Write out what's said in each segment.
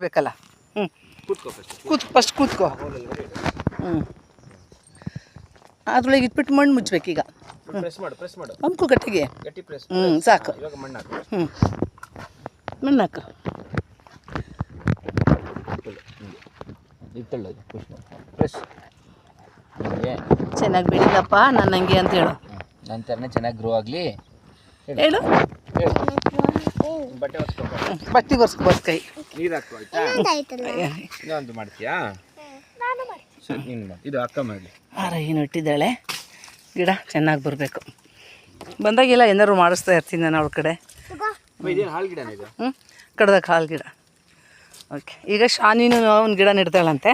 ಬೇಕಲ್ಲ. ಫಸ್ಟ್ ಕೂತ್ಕೋ. ಅದ್ರೊಳಗೆ ಇಟ್ಬಿಟ್ಟು ಮಣ್ಣು ಮುಚ್ಚಬೇಕೀಗ. ಅಂಕು ಗಟ್ಟಿಗೆ. ಸಾಕು. ಮಣ್ಣು ಹಾಕು. ಚೆನ್ನಾಗಿ ಬೆಳೀಲಪ್ಪ ನಾನು ಹಂಗೆ ಅಂತ ಹೇಳು. ನನ್ನ ಥರನೇ ಚೆನ್ನಾಗಿ ಗ್ರೋ ಆಗಲಿ ಹೇಳು. ಬಟ್ಟೆ ಒರೆಸ್ಕೋಬೋದು ಕೈ. ನೀರು ಹಾಕುವ ಮಾಡ್ತೀಯಾ? ಇದು ಅಕ್ಕ ಮಾಡಲಿ. ಏನು ಇಟ್ಟಿದ್ದಾಳೆ. ಗಿಡ ಚೆನ್ನಾಗಿ ಬರಬೇಕು. ಬಂದಾಗೆಲ್ಲ ಏನಾದ್ರು ಮಾಡಿಸ್ತಾ ಇರ್ತೀನಿ ನಾನು ಅವಳ ಕಡೆ. ಕಡ್ದಾಗ ಹಾಲು ಗಿಡ. ಓಕೆ, ಈಗ ಶಾನಿನೂ ಒಂದು ಗಿಡ ನೆಡ್ತಾಳಂತೆ.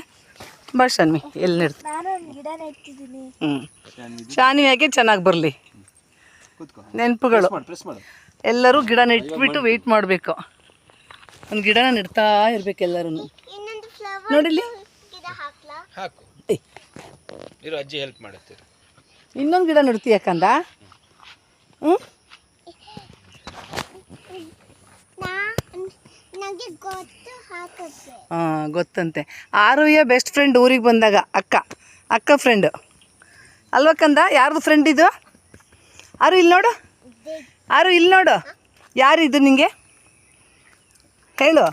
ಬಾ ಶಾನ್ವಿ, ಎಲ್ಲಿ ನೆಡ್ತೀನಿ? ಶಾನಿ ಯಾಕೆ ಚೆನ್ನಾಗಿ ಬರಲಿ. ನೆನಪುಗಳು ಎಲ್ಲರೂ ಗಿಡ ನೆಟ್ಬಿಟ್ಟು ವೆಯ್ಟ್ ಮಾಡಬೇಕು. ಒಂದು ಗಿಡನ ನೆಡ್ತಾ ಇರ್ಬೇಕು ಎಲ್ಲರೂ. ನೋಡಿಲಿ, ಅಜ್ಜಿ ಹೆಲ್ಪ್ ಮಾಡುತ್ತೆ. ಇನ್ನೊಂದು ಗಿಡ ನೆಡ್ತೀಯ ಕಂದ? ಹಾಂ, ಗೊತ್ತಂತೆ. ಆರುಯ್ಯ ಬೆಸ್ಟ್ ಫ್ರೆಂಡ್ ಊರಿಗೆ ಬಂದಾಗ ಅಕ್ಕ ಫ್ರೆಂಡು ಅಲ್ವ ಕಂದ? ಯಾರ್ದು ಫ್ರೆಂಡ್ ಇದು? ಇಲ್ಲಿ ನೋಡು, ಇಲ್ಲಿ ನೋಡು, ಯಾರಿದು ನಿಂಗೆ ಹೇಳು?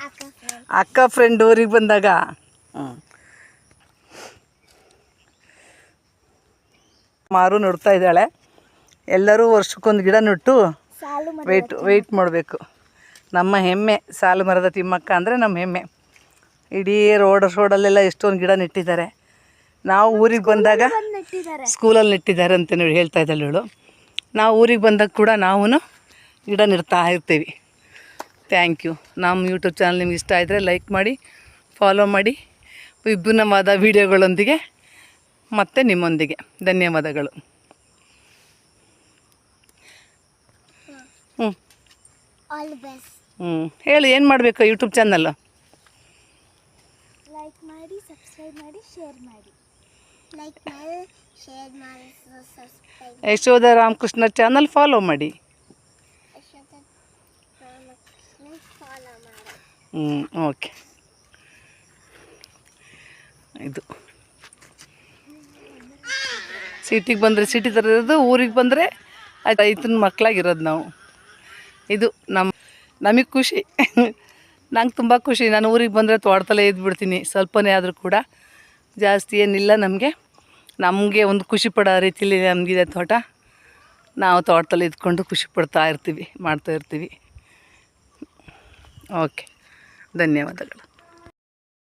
ಅಕ್ಕ ಫ್ರೆಂಡ್ ಊರಿಗೆ ಬಂದಾಗ. ಮಾರು ನೋಡ್ತಾ ಇದ್ದಾಳೆ. ಎಲ್ಲರೂ ವರ್ಷಕ್ಕೊಂದು ಗಿಡ ನೆಟ್ಟು ವೆಯ್ಟ್ ಮಾಡಬೇಕು. ನಮ್ಮ ಹೆಮ್ಮೆ ಸಾಲು ಮರದ ತಿಮ್ಮಕ್ಕ ಅಂದರೆ ನಮ್ಮ ಹೆಮ್ಮೆ. ಇಡೀ ರೋಡಲ್ಲೆಲ್ಲ ಎಷ್ಟೊಂದು ಗಿಡ ನೆಟ್ಟಿದ್ದಾರೆ. ನಾವು ಊರಿಗೆ ಬಂದಾಗ ಸ್ಕೂಲಲ್ಲಿ ನೆಟ್ಟಿದ್ದಾರೆ ಅಂತ ಹೇಳ್ತಾ ಇದ್ದಾಳೆ ಇವಳು. ನಾವು ಊರಿಗೆ ಬಂದಾಗ ಕೂಡ ನಾವು ಗಿಡ ನೆಡ್ತಾ ಇರ್ತೀವಿ. Thank you. ನಮ್ಮ ಯೂಟ್ಯೂಬ್ ಚಾನಲ್ ನಿಮ್ಗೆ ಇಷ್ಟ ಆದರೆ ಲೈಕ್ ಮಾಡಿ, ಫಾಲೋ ಮಾಡಿ. ವಿಭಿನ್ನವಾದ ವೀಡಿಯೋಗಳೊಂದಿಗೆ ಮತ್ತೆ ನಿಮ್ಮೊಂದಿಗೆ. ಧನ್ಯವಾದಗಳು. ಹೇಳು, ಏನು ಮಾಡಬೇಕು ಯೂಟ್ಯೂಬ್ ಚಾನಲ್ಲು? ಲೈಕ್ ಮಾಡಿ, ಸಬ್ಸ್ಕ್ರೈಬ್ ಮಾಡಿ, ಶೇರ್ ಮಾಡಿ. ಯಶೋಧ ರಾಮಕೃಷ್ಣ ಚಾನಲ್ ಫಾಲೋ ಮಾಡಿ. ಓಕೆ. ಇದು ಸಿಟಿಗೆ ಬಂದರೆ ಸಿಟಿ ಥರ ಇರೋದು, ಊರಿಗೆ ಬಂದರೆ ರೈತನ ಮಕ್ಕಳಾಗಿರೋದು ನಾವು. ಇದು ನಮಗೆ ಖುಷಿ. ನಂಗೆ ತುಂಬ ಖುಷಿ. ನಾನು ಊರಿಗೆ ಬಂದರೆ ತೋಟದಲ್ಲೇ ಇದ್ಬಿಡ್ತೀನಿ. ಸ್ವಲ್ಪನೇ ಆದರೂ ಕೂಡ, ಜಾಸ್ತಿ ಏನಿಲ್ಲ ನಮಗೆ ಒಂದು ಖುಷಿ ಪಡೋ ರೀತಿಯಲ್ಲಿ ನಮಗಿದೆ ತೋಟ. ನಾವು ತೋಟದಲ್ಲಿ ಇದ್ಕೊಂಡು ಖುಷಿ ಪಡ್ತಾ ಇರ್ತೀವಿ, ಮಾಡ್ತಾ ಇರ್ತೀವಿ. ಓಕೆ, ಧನ್ಯವಾದಗಳು.